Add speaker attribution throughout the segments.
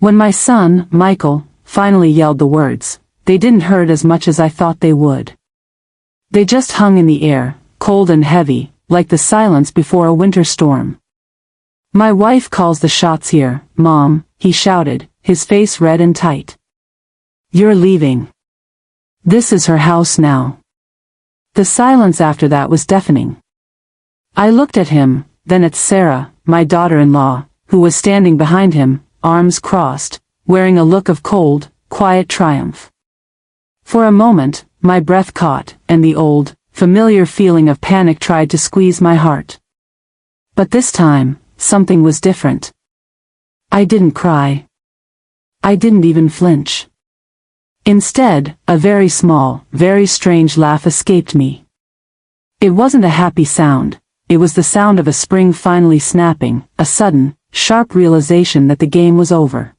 Speaker 1: When my son, Michael, finally yelled the words, they didn't hurt as much as I thought they would. They just hung in the air, cold and heavy, like the silence before a winter storm. "My wife calls the shots here, Mom," he shouted, his face red and tight. "You're leaving. This is her house now." The silence after that was deafening. I looked at him, then at Sarah, my daughter-in-law, who was standing behind him, arms crossed, wearing a look of cold, quiet triumph. For a moment, my breath caught, and the old, familiar feeling of panic tried to squeeze my heart. But this time, something was different. I didn't cry. I didn't even flinch. Instead, a very small, very strange laugh escaped me. It wasn't a happy sound, it was the sound of a spring finally snapping, a sudden, sharp realization that the game was over.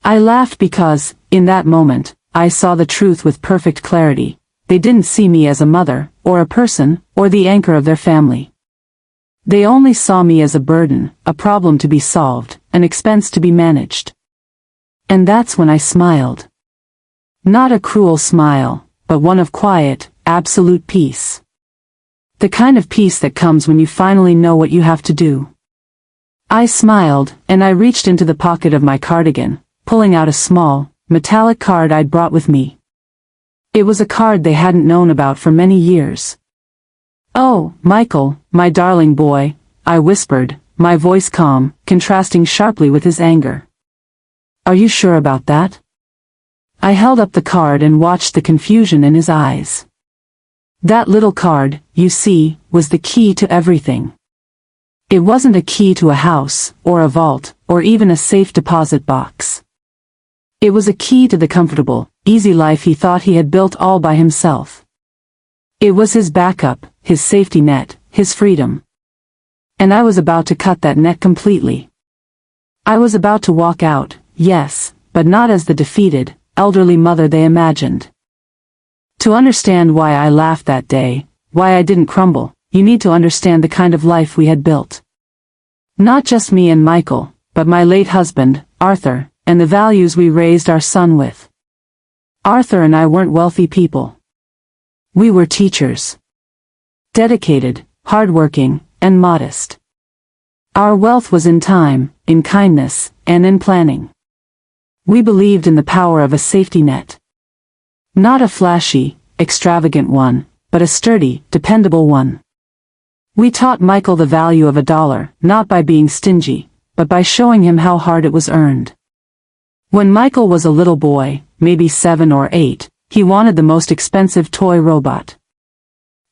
Speaker 1: I laughed because, in that moment, I saw the truth with perfect clarity. They didn't see me as a mother, or a person, or the anchor of their family. They only saw me as a burden, a problem to be solved, an expense to be managed. And that's when I smiled. Not a cruel smile, but one of quiet, absolute peace. The kind of peace that comes when you finally know what you have to do. I smiled, and I reached into the pocket of my cardigan, pulling out a small, metallic card I'd brought with me. It was a card they hadn't known about for many years. "Oh, Michael, my darling boy," I whispered, my voice calm, contrasting sharply with his anger. "Are you sure about that?" I held up the card and watched the confusion in his eyes. That little card, you see, was the key to everything. It wasn't a key to a house, or a vault, or even a safe deposit box. It was a key to the comfortable, easy life he thought he had built all by himself. It was his backup, his safety net, his freedom. And I was about to cut that net completely. I was about to walk out, yes, but not as the defeated, elderly mother they imagined. To understand why I laughed that day, why I didn't crumble, you need to understand the kind of life we had built. Not just me and Michael, but my late husband, Arthur, and the values we raised our son with. Arthur and I weren't wealthy people. We were teachers. Dedicated, hardworking, and modest. Our wealth was in time, in kindness, and in planning. We believed in the power of a safety net. Not a flashy, extravagant one, but a sturdy, dependable one. We taught Michael the value of $1, not by being stingy, but by showing him how hard it was earned. When Michael was a little boy, maybe 7 or 8, he wanted the most expensive toy robot.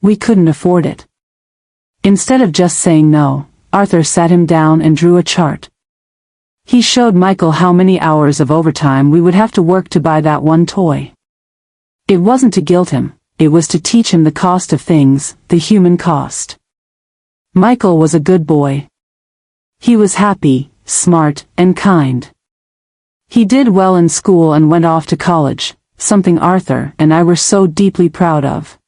Speaker 1: We couldn't afford it. Instead of just saying no, Arthur sat him down and drew a chart. He showed Michael how many hours of overtime we would have to work to buy that one toy. It wasn't to guilt him, it was to teach him the cost of things, the human cost. Michael was a good boy. He was happy, smart, and kind. He did well in school and went off to college, something Arthur and I were so deeply proud of.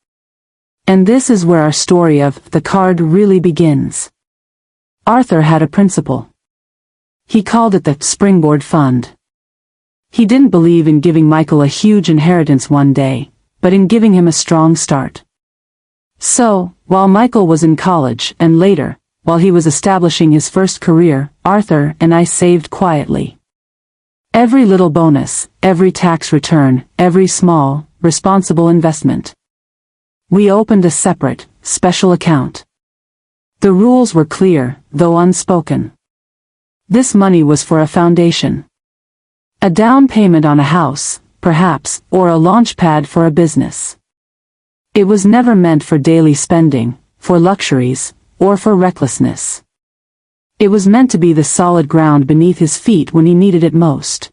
Speaker 1: And this is where our story of the card really begins. Arthur had a principle. He called it the Springboard Fund. He didn't believe in giving Michael a huge inheritance one day, but in giving him a strong start. So, while Michael was in college and later, while he was establishing his first career, Arthur and I saved quietly. Every little bonus, every tax return, every small, responsible investment. We opened a separate, special account. The rules were clear, though unspoken. This money was for a foundation. A down payment on a house, perhaps, or a launch pad for a business. It was never meant for daily spending, for luxuries, or for recklessness. It was meant to be the solid ground beneath his feet when he needed it most.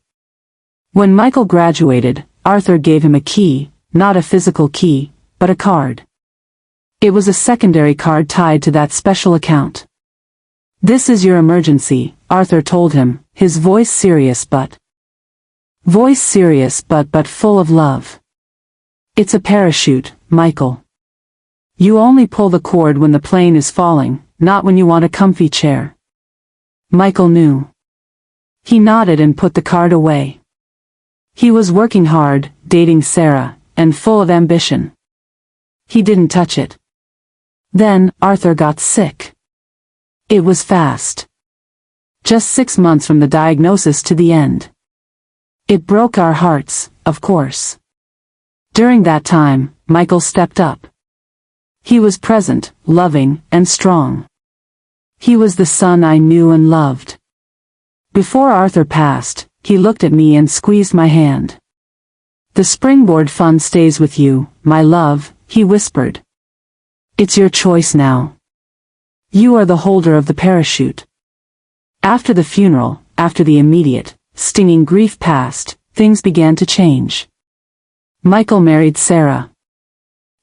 Speaker 1: When Michael graduated, Arthur gave him a key, not a physical key, but a card. It was a secondary card tied to that special account. "This is your emergency," Arthur told him, his voice serious but full of love. "It's a parachute, Michael. You only pull the cord when the plane is falling, not when you want a comfy chair." Michael knew. He nodded and put the card away. He was working hard, dating Sarah, and full of ambition. He didn't touch it. Then, Arthur got sick. It was fast. Just 6 months from the diagnosis to the end. It broke our hearts, of course. During that time, Michael stepped up. He was present, loving, and strong. He was the son I knew and loved. Before Arthur passed, he looked at me and squeezed my hand. "The springboard fund stays with you, my love," he whispered. "It's your choice now. You are the holder of the parachute." After the funeral, after the immediate, stinging grief passed, things began to change. Michael married Sarah.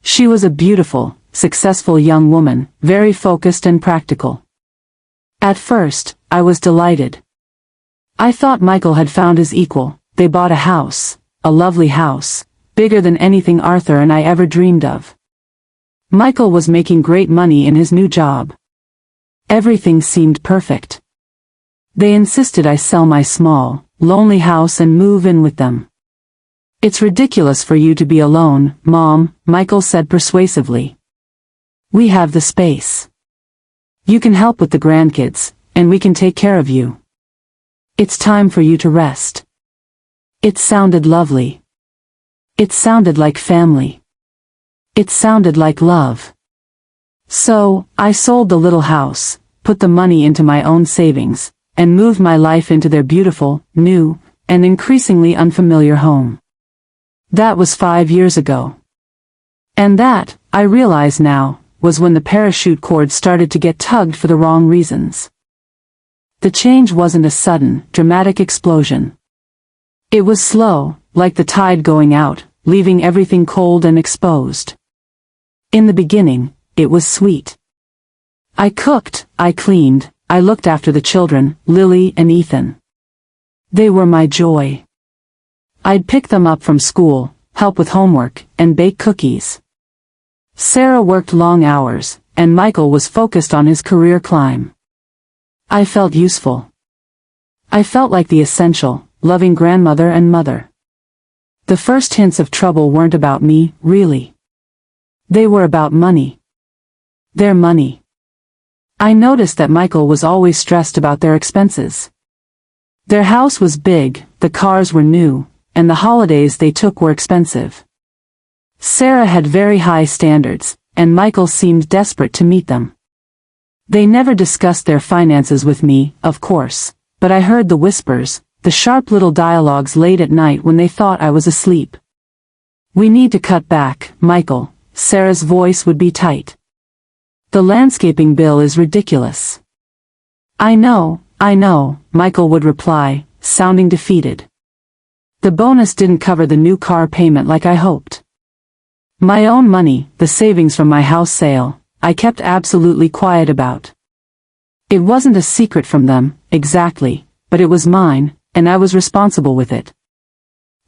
Speaker 1: She was a beautiful, successful young woman, very focused and practical. At first, I was delighted. I thought Michael had found his equal. They bought a house, a lovely house, bigger than anything Arthur and I ever dreamed of. Michael was making great money in his new job. Everything seemed perfect. They insisted I sell my small, lonely house and move in with them. "It's ridiculous for you to be alone, Mom," Michael said persuasively. "We have the space. You can help with the grandkids, and we can take care of you. It's time for you to rest." It sounded lovely. It sounded like family. It sounded like love. So, I sold the little house, put the money into my own savings, and moved my life into their beautiful, new, and increasingly unfamiliar home. That was 5 years ago. And that, I realize now, was when the parachute cord started to get tugged for the wrong reasons. The change wasn't a sudden, dramatic explosion. It was slow, like the tide going out, leaving everything cold and exposed. In the beginning, it was sweet. I cooked, I cleaned, I looked after the children, Lily and Ethan. They were my joy. I'd pick them up from school, help with homework, and bake cookies. Sarah worked long hours, and Michael was focused on his career climb. I felt useful. I felt like the essential, loving grandmother and mother. The first hints of trouble weren't about me, really. They were about money. Their money. I noticed that Michael was always stressed about their expenses. Their house was big, the cars were new, and the holidays they took were expensive. Sarah had very high standards, and Michael seemed desperate to meet them. They never discussed their finances with me, of course, but I heard the whispers, the sharp little dialogues late at night when they thought I was asleep. "We need to cut back, Michael," Sarah's voice would be tight. "The landscaping bill is ridiculous." I know, Michael would reply, sounding defeated. The bonus didn't cover the new car payment like I hoped. My own money, the savings from my house sale, I kept absolutely quiet about. It wasn't a secret from them, exactly, but it was mine, and I was responsible with it.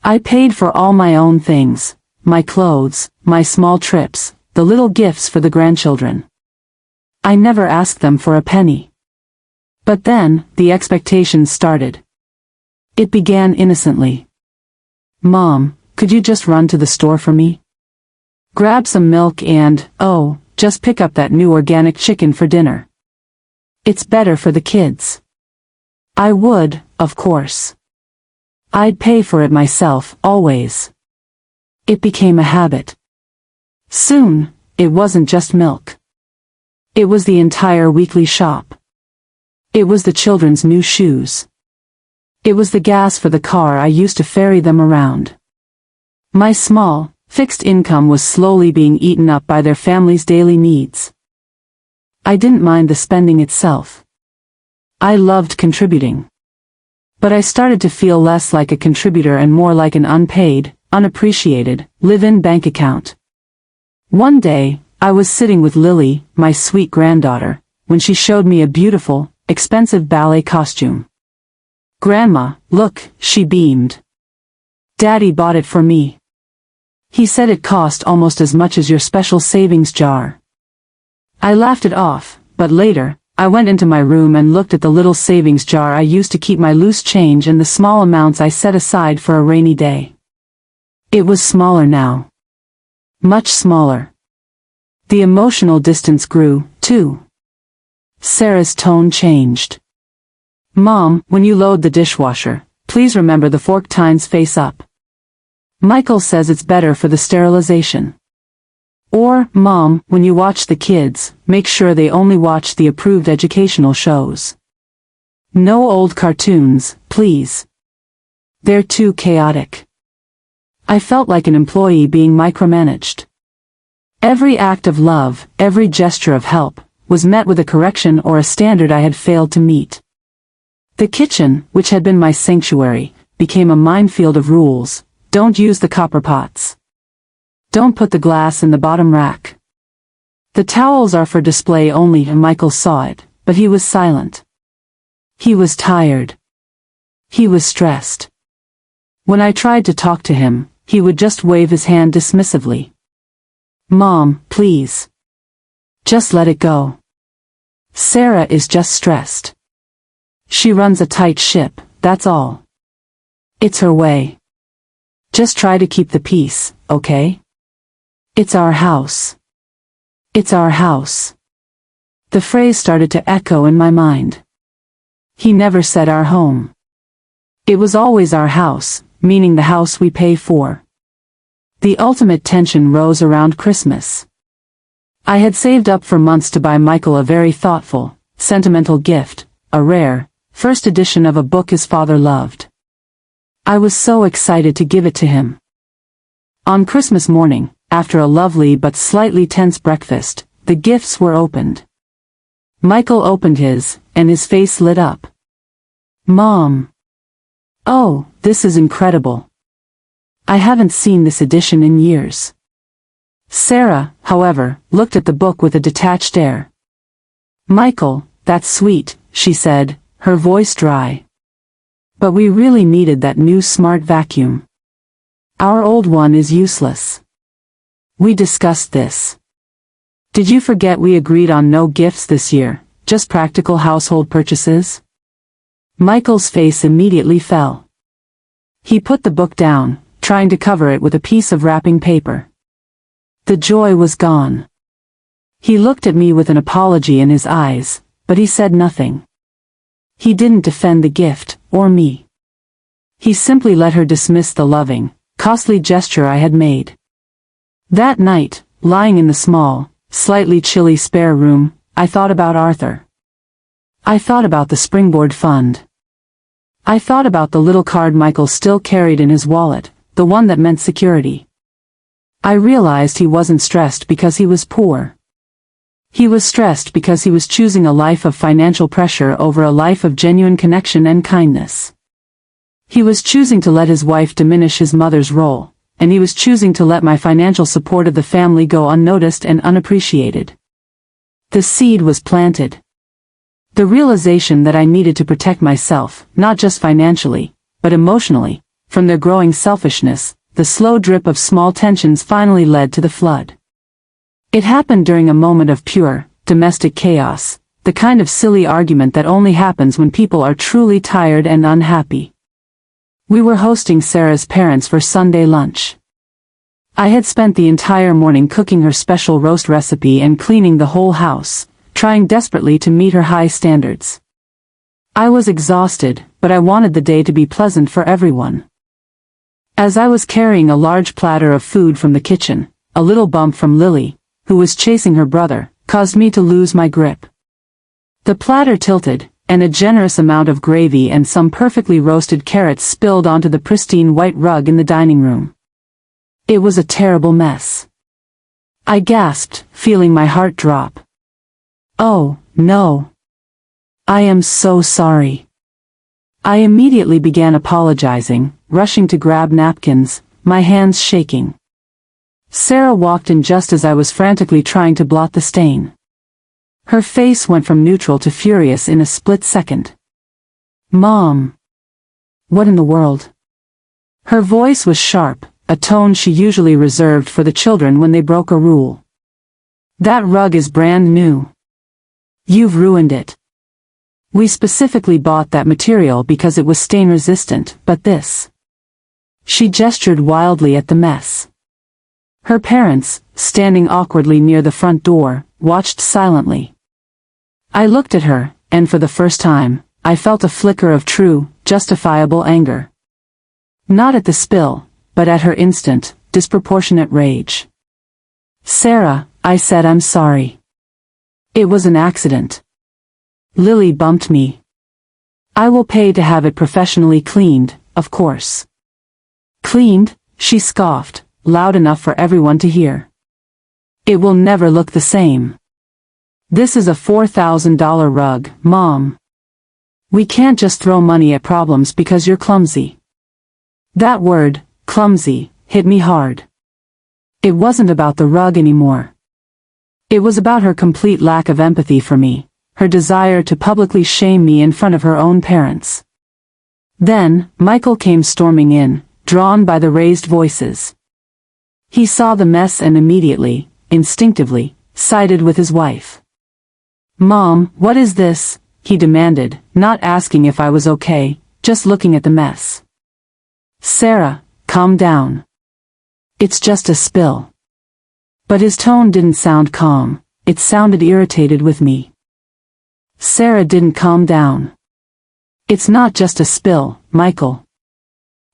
Speaker 1: I paid for all my own things, my clothes, my small trips, the little gifts for the grandchildren. I never asked them for a penny. But then, the expectations started. It began innocently. "Mom, could you just run to the store for me? Grab some milk and, oh, just pick up that new organic chicken for dinner. It's better for the kids." I would, of course. I'd pay for it myself, always. It became a habit. Soon, it wasn't just milk. It was the entire weekly shop. It was the children's new shoes. It was the gas for the car I used to ferry them around. My small, fixed income was slowly being eaten up by their family's daily needs. I didn't mind the spending itself. I loved contributing. But I started to feel less like a contributor and more like an unpaid, unappreciated, live-in bank account. One day, I was sitting with Lily, my sweet granddaughter, when she showed me a beautiful, expensive ballet costume. "Grandma, look," she beamed. "Daddy bought it for me. He said it cost almost as much as your special savings jar." I laughed it off, but later, I went into my room and looked at the little savings jar I used to keep my loose change and the small amounts I set aside for a rainy day. It was smaller now. Much smaller. The emotional distance grew, too. Sarah's tone changed. Mom, when you load the dishwasher, please remember the fork tines face up. Michael says it's better for the sterilization. Or, Mom, when you watch the kids, make sure they only watch the approved educational shows. No old cartoons, please. They're too chaotic. I felt like an employee being micromanaged. Every act of love, every gesture of help, was met with a correction or a standard I had failed to meet. The kitchen, which had been my sanctuary, became a minefield of rules. Don't use the copper pots. Don't put the glass in the bottom rack. The towels are for display only, and Michael saw it, but he was silent. He was tired. He was stressed. When I tried to talk to him, he would just wave his hand dismissively. Mom, please. Just let it go. Sarah is just stressed. She runs a tight ship, that's all. It's her way. Just try to keep the peace, okay? It's our house. It's our house. The phrase started to echo in my mind. He never said our home. It was always our house, meaning the house we pay for. The ultimate tension rose around Christmas. I had saved up for months to buy Michael a very thoughtful, sentimental gift, a rare, first edition of a book his father loved. I was so excited to give it to him. On Christmas morning, after a lovely but slightly tense breakfast, the gifts were opened. Michael opened his, and his face lit up. Mom. Oh, this is incredible. I haven't seen this edition in years. Sarah, however, looked at the book with a detached air. Michael, that's sweet, she said, her voice dry. But we really needed that new smart vacuum. Our old one is useless. We discussed this. Did you forget we agreed on no gifts this year, just practical household purchases? Michael's face immediately fell. He put the book down, trying to cover it with a piece of wrapping paper. The joy was gone. He looked at me with an apology in his eyes, but he said nothing. He didn't defend the gift, or me. He simply let her dismiss the loving, costly gesture I had made. That night, lying in the small, slightly chilly spare room, I thought about Arthur. I thought about the Springboard Fund. I thought about the little card Michael still carried in his wallet, the one that meant security. I realized he wasn't stressed because he was poor. He was stressed because he was choosing a life of financial pressure over a life of genuine connection and kindness. He was choosing to let his wife diminish his mother's role, and he was choosing to let my financial support of the family go unnoticed and unappreciated. The seed was planted. The realization that I needed to protect myself, not just financially, but emotionally, from their growing selfishness, the slow drip of small tensions finally led to the flood. It happened during a moment of pure, domestic chaos, the kind of silly argument that only happens when people are truly tired and unhappy. We were hosting Sarah's parents for Sunday lunch. I had spent the entire morning cooking her special roast recipe and cleaning the whole house, trying desperately to meet her high standards. I was exhausted, but I wanted the day to be pleasant for everyone. As I was carrying a large platter of food from the kitchen, a little bump from Lily, who was chasing her brother, caused me to lose my grip. The platter tilted, and a generous amount of gravy and some perfectly roasted carrots spilled onto the pristine white rug in the dining room. It was a terrible mess. I gasped, feeling my heart drop. Oh, no. I am so sorry. I immediately began apologizing, rushing to grab napkins, my hands shaking. Sarah walked in just as I was frantically trying to blot the stain. Her face went from neutral to furious in a split second. Mom. What in the world? Her voice was sharp, a tone she usually reserved for the children when they broke a rule. That rug is brand new. You've ruined it. We specifically bought that material because it was stain-resistant, but this. She gestured wildly at the mess. Her parents, standing awkwardly near the front door, watched silently. I looked at her, and for the first time, I felt a flicker of true, justifiable anger. Not at the spill, but at her instant, disproportionate rage. Sarah, I said, I'm sorry. It was an accident. Lily bumped me. I will pay to have it professionally cleaned, of course. Cleaned? She scoffed, loud enough for everyone to hear. It will never look the same. This is a $4,000 rug, Mom. We can't just throw money at problems because you're clumsy. That word, clumsy, hit me hard. It wasn't about the rug anymore. It was about her complete lack of empathy for me, her desire to publicly shame me in front of her own parents. Then, Michael came storming in, drawn by the raised voices. He saw the mess and immediately, instinctively, sided with his wife. Mom, what is this? He demanded, not asking if I was okay, just looking at the mess. Sarah, calm down. It's just a spill. But his tone didn't sound calm, it sounded irritated with me. Sarah didn't calm down. It's not just a spill, Michael.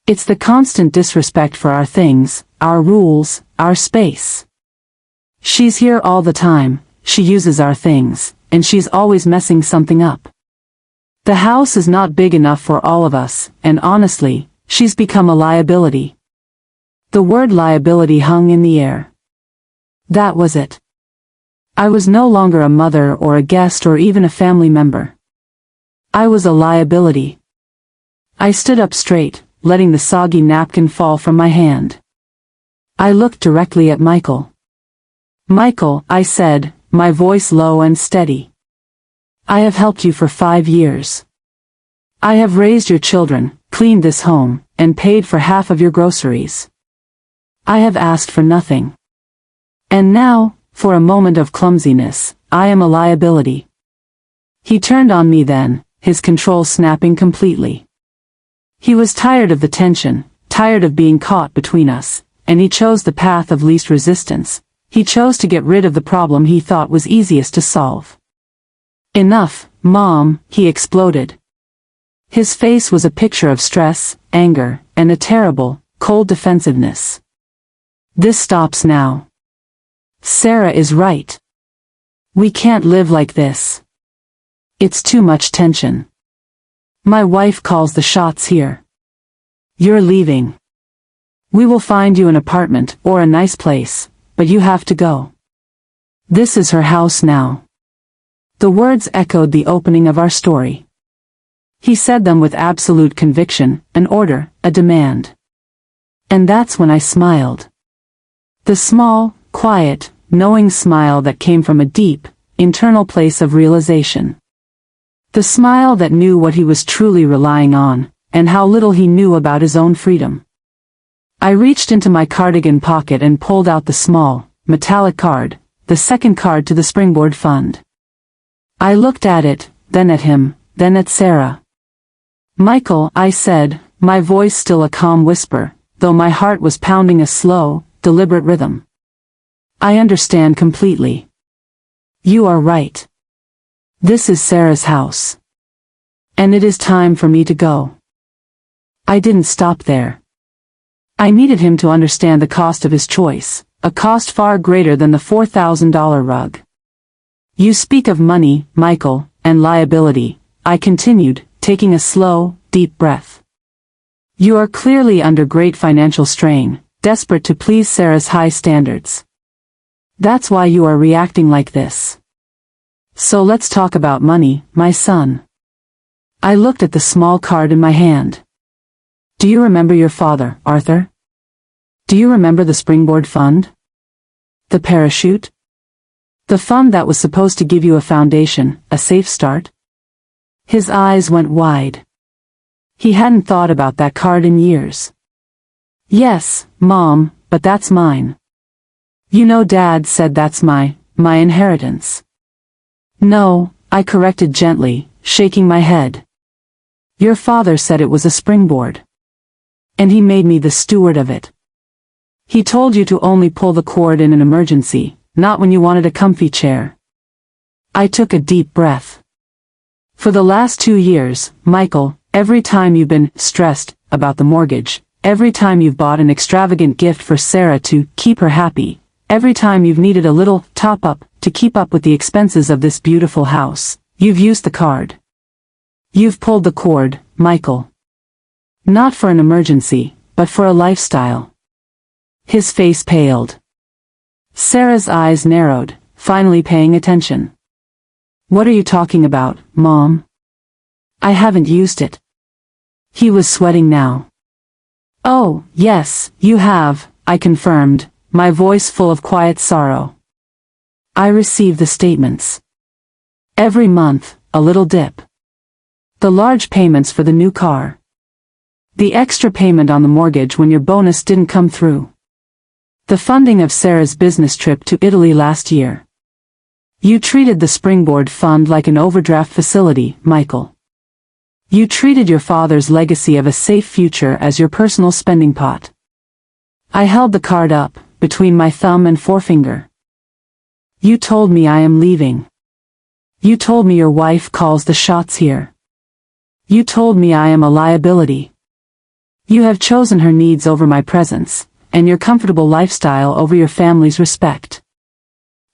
Speaker 1: It's the constant disrespect for our things, our rules, our space. She's here all the time, she uses our things, and she's always messing something up. The house is not big enough for all of us, and honestly, she's become a liability. The word liability hung in the air. That was it. I was no longer a mother or a guest or even a family member. I was a liability. I stood up straight, letting the soggy napkin fall from my hand. I looked directly at Michael. Michael, I said, my voice low and steady. I have helped you for 5 years. I have raised your children, cleaned this home, and paid for half of your groceries. I have asked for nothing. And now, for a moment of clumsiness, I am a liability. He turned on me then, his control snapping completely. He was tired of the tension, tired of being caught between us, and he chose the path of least resistance. He chose to get rid of the problem he thought was easiest to solve. Enough, Mom, he exploded. His face was a picture of stress, anger, and a terrible, cold defensiveness. This stops now. Sarah is right. We can't live like this. It's too much tension. My wife calls the shots here. You're leaving. We will find you an apartment or a nice place, but you have to go. This is her house now. The words echoed the opening of our story. He said them with absolute conviction, an order, a demand. And that's when I smiled. The small, quiet, knowing smile that came from a deep, internal place of realization. The smile that knew what he was truly relying on, and how little he knew about his own freedom. I reached into my cardigan pocket and pulled out the small, metallic card, the second card to the Springboard Fund. I looked at it, then at him, then at Sarah. Michael, I said, my voice still a calm whisper, though my heart was pounding a slow, deliberate rhythm. I understand completely. You are right. This is Sarah's house. And it is time for me to go. I didn't stop there. I needed him to understand the cost of his choice, a cost far greater than the $4,000 rug. You speak of money, Michael, and liability, I continued, taking a slow, deep breath. You are clearly under great financial strain, desperate to please Sarah's high standards. That's why you are reacting like this. So let's talk about money, my son. I looked at the small card in my hand. Do you remember your father, Arthur? Do you remember the Springboard Fund? The parachute? The fund that was supposed to give you a foundation, a safe start? His eyes went wide. He hadn't thought about that card in years. Yes, Mom, but that's mine. You know Dad said that's my inheritance. No, I corrected gently, shaking my head. Your father said it was a springboard. And he made me the steward of it. He told you to only pull the cord in an emergency, not when you wanted a comfy chair. I took a deep breath. For the last 2 years, Michael, every time you've been stressed about the mortgage, every time you've bought an extravagant gift for Sarah to keep her happy, every time you've needed a little top-up to keep up with the expenses of this beautiful house, you've used the card. You've pulled the cord, Michael. Not for an emergency, but for a lifestyle. His face paled. Sarah's eyes narrowed, finally paying attention. What are you talking about, Mom? I haven't used it. He was sweating now. Oh, yes, you have, I confirmed, my voice full of quiet sorrow. I received the statements. Every month, a little dip. The large payments for the new car. The extra payment on the mortgage when your bonus didn't come through. The funding of Sarah's business trip to Italy last year. You treated the Springboard Fund like an overdraft facility, Michael. You treated your father's legacy of a safe future as your personal spending pot. I held the card up, between my thumb and forefinger. You told me I am leaving. You told me your wife calls the shots here. You told me I am a liability. You have chosen her needs over my presence, and your comfortable lifestyle over your family's respect.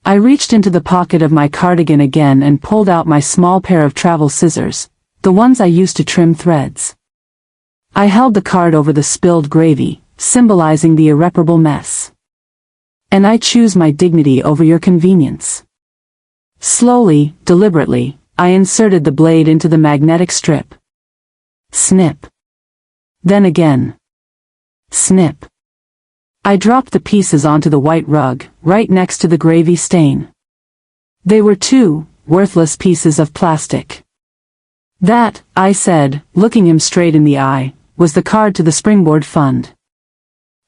Speaker 1: I reached into the pocket of my cardigan again and pulled out my small pair of travel scissors, the ones I used to trim threads. I held the card over the spilled gravy, symbolizing the irreparable mess. And I choose my dignity over your convenience. Slowly, deliberately, I inserted the blade into the magnetic strip. Snip. Then again. Snip. I dropped the pieces onto the white rug, right next to the gravy stain. They were 2 worthless pieces of plastic. That, I said, looking him straight in the eye, was the card to the Springboard Fund.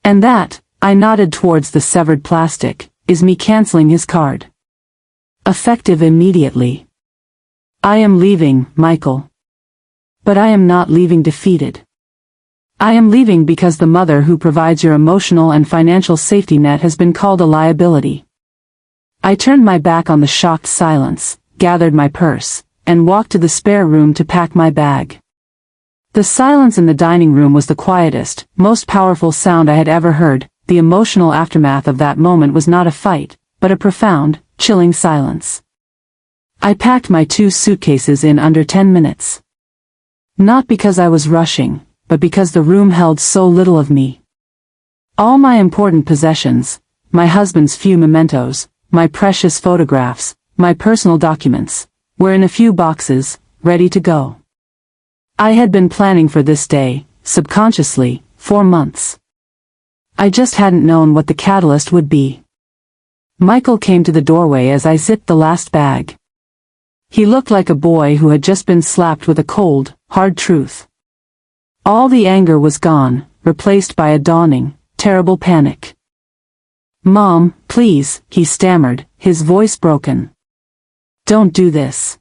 Speaker 1: And that, I nodded towards the severed plastic, is me canceling his card. Effective immediately. I am leaving, Michael. But I am not leaving defeated. I am leaving because the mother who provides your emotional and financial safety net has been called a liability. I turned my back on the shocked silence, gathered my purse, and walked to the spare room to pack my bag. The silence in the dining room was the quietest, most powerful sound I had ever heard. The emotional aftermath of that moment was not a fight, but a profound, chilling silence. I packed my 2 suitcases in under 10 minutes. Not because I was rushing, but because the room held so little of me. All my important possessions, my husband's few mementos, my precious photographs, my personal documents, were in a few boxes, ready to go. I had been planning for this day, subconsciously, for months. I just hadn't known what the catalyst would be. Michael came to the doorway as I zipped the last bag. He looked like a boy who had just been slapped with a cold, hard truth. All the anger was gone, replaced by a dawning, terrible panic. Mom, please, he stammered, his voice broken. Don't do this.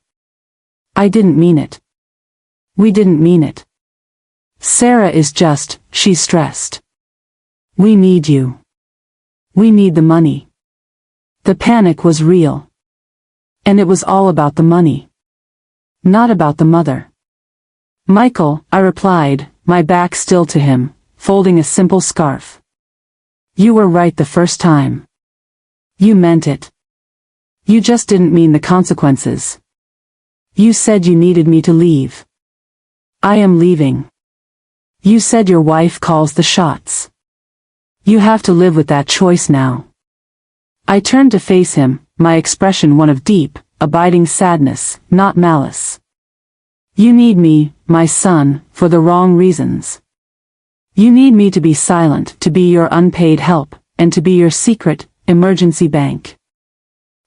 Speaker 1: I didn't mean it. We didn't mean it. Sarah is just, she's stressed. We need you. We need the money. The panic was real. And it was all about the money. Not about the mother. Michael, I replied, my back still to him, folding a simple scarf. You were right the first time. You meant it. You just didn't mean the consequences. You said you needed me to leave. I am leaving. You said your wife calls the shots. You have to live with that choice now. I turned to face him, my expression one of deep, abiding sadness, not malice. You need me, my son, for the wrong reasons. You need me to be silent, to be your unpaid help, and to be your secret, emergency bank.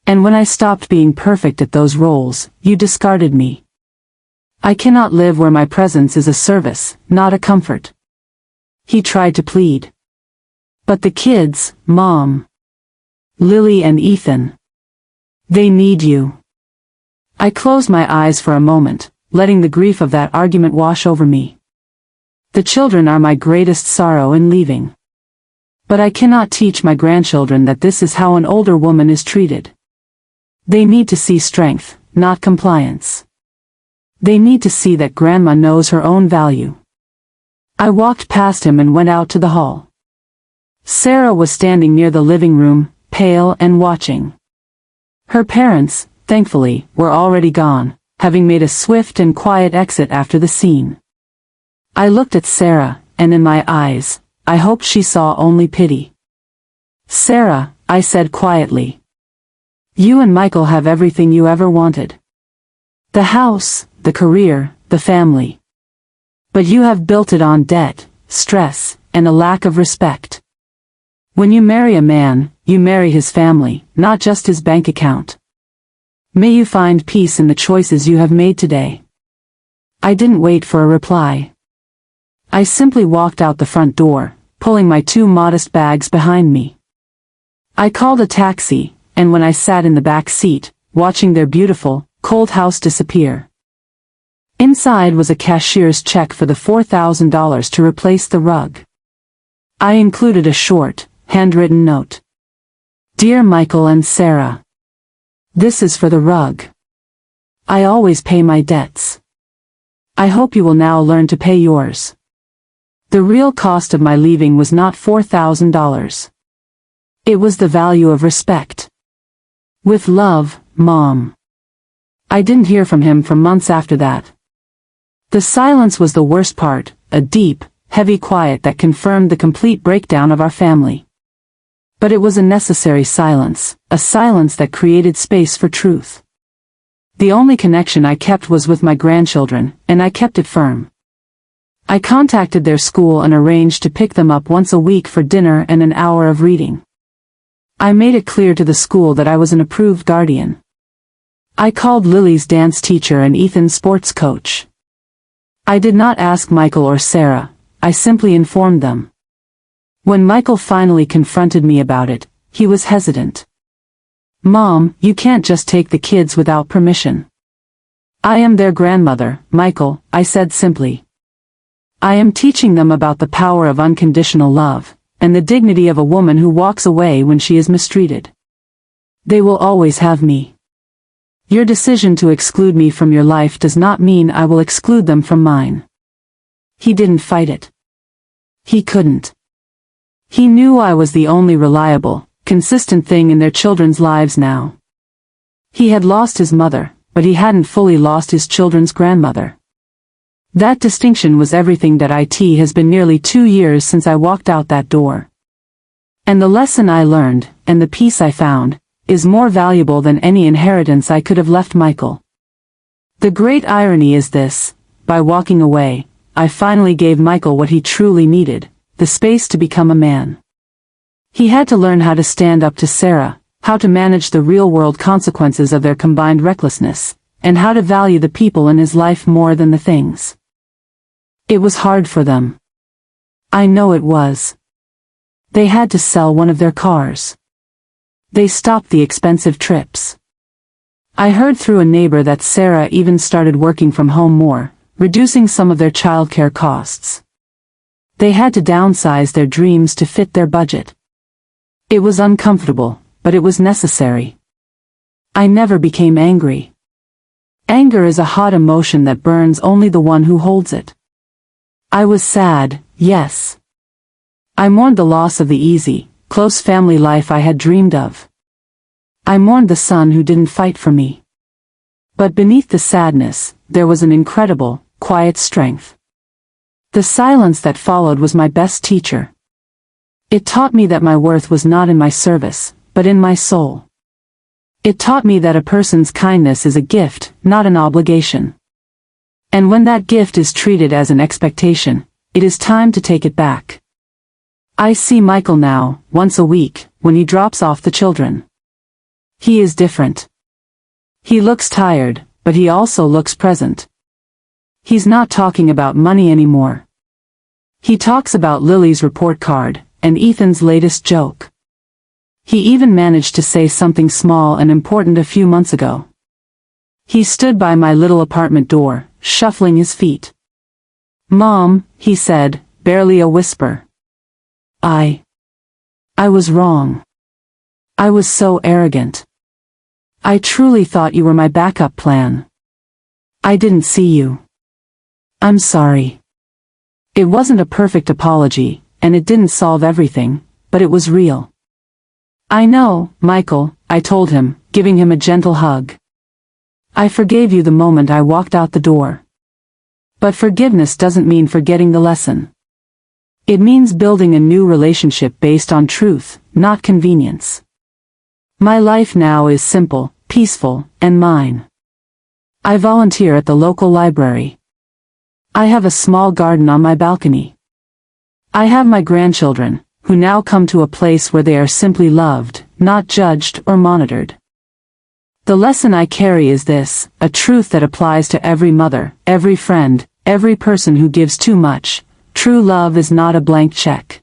Speaker 1: And when I stopped being perfect at those roles, you discarded me. I cannot live where my presence is a service, not a comfort. He tried to plead. But the kids, Mom. Lily and Ethan. They need you. I closed my eyes for a moment, letting the grief of that argument wash over me. The children are my greatest sorrow in leaving. But I cannot teach my grandchildren that this is how an older woman is treated. They need to see strength, not compliance. They need to see that Grandma knows her own value. I walked past him and went out to the hall. Sarah was standing near the living room, pale and watching. Her parents, thankfully, were already gone, having made a swift and quiet exit after the scene. I looked at Sarah, and in my eyes, I hoped she saw only pity. "Sarah," I said quietly. "You and Michael have everything you ever wanted. The house, the career, the family. But you have built it on debt, stress, and a lack of respect. When you marry a man, you marry his family, not just his bank account. May you find peace in the choices you have made today." I didn't wait for a reply. I simply walked out the front door, pulling my 2 modest bags behind me. I called a taxi, and when I sat in the back seat, watching their beautiful, cold house disappear. Inside was a cashier's check for the $4,000 to replace the rug. I included a short, handwritten note. "Dear Michael and Sarah. This is for the rug. I always pay my debts. I hope you will now learn to pay yours." The real cost of my leaving was not $4,000. It was the value of respect. "With love, Mom." I didn't hear from him for months after that. The silence was the worst part, a deep, heavy quiet that confirmed the complete breakdown of our family. But it was a necessary silence, a silence that created space for truth. The only connection I kept was with my grandchildren, and I kept it firm. I contacted their school and arranged to pick them up once a week for dinner and an hour of reading. I made it clear to the school that I was an approved guardian. I called Lily's dance teacher and Ethan's sports coach. I did not ask Michael or Sarah, I simply informed them. When Michael finally confronted me about it, he was hesitant. "Mom, you can't just take the kids without permission." "I am their grandmother, Michael," I said simply. "I am teaching them about the power of unconditional love, and the dignity of a woman who walks away when she is mistreated. They will always have me. Your decision to exclude me from your life does not mean I will exclude them from mine." He didn't fight it. He couldn't. He knew I was the only reliable, consistent thing in their children's lives now. He had lost his mother, but he hadn't fully lost his children's grandmother. That distinction was everything that it has been nearly 2 years since I walked out that door. And the lesson I learned, and the peace I found, is more valuable than any inheritance I could have left Michael. The great irony is this: by walking away, I finally gave Michael what he truly needed, the space to become a man. He had to learn how to stand up to Sarah, how to manage the real-world consequences of their combined recklessness, and how to value the people in his life more than the things. It was hard for them. I know it was. They had to sell one of their cars. They stopped the expensive trips. I heard through a neighbor that Sarah even started working from home more, reducing some of their childcare costs. They had to downsize their dreams to fit their budget. It was uncomfortable, but it was necessary. I never became angry. Anger is a hot emotion that burns only the one who holds it. I was sad, yes. I mourned the loss of the easy, close family life I had dreamed of. I mourned the son who didn't fight for me. But beneath the sadness, there was an incredible, quiet strength. The silence that followed was my best teacher. It taught me that my worth was not in my service, but in my soul. It taught me that a person's kindness is a gift, not an obligation. And when that gift is treated as an expectation, it is time to take it back. I see Michael now, once a week, when he drops off the children. He is different. He looks tired, but he also looks present. He's not talking about money anymore. He talks about Lily's report card, and Ethan's latest joke. He even managed to say something small and important a few months ago. He stood by my little apartment door, shuffling his feet. "Mom," he said, barely a whisper. I was wrong. I was so arrogant. I truly thought you were my backup plan. I didn't see you. I'm sorry." It wasn't a perfect apology, and it didn't solve everything, but it was real. "I know, Michael," I told him, giving him a gentle hug. "I forgave you the moment I walked out the door. But forgiveness doesn't mean forgetting the lesson. It means building a new relationship based on truth, not convenience. My life now is simple, peaceful, and mine. I volunteer at the local library. I have a small garden on my balcony. I have my grandchildren, who now come to a place where they are simply loved, not judged or monitored. The lesson I carry is this, a truth that applies to every mother, every friend, every person who gives too much. True love is not a blank check.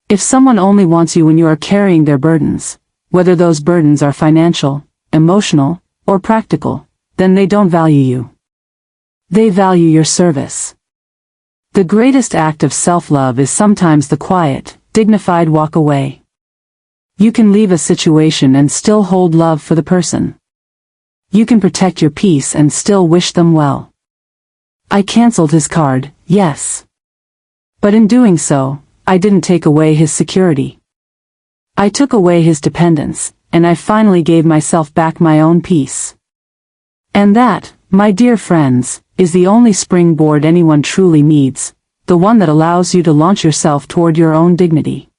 Speaker 1: If someone only wants you when you are carrying their burdens, whether those burdens are financial, emotional, or practical, then they don't value you. They value your service. The greatest act of self-love is sometimes the quiet, dignified walk away. You can leave a situation and still hold love for the person. You can protect your peace and still wish them well. I canceled his card, yes. But in doing so, I didn't take away his security. I took away his dependence, and I finally gave myself back my own peace. And that, my dear friends, is the only springboard anyone truly needs, the one that allows you to launch yourself toward your own dignity.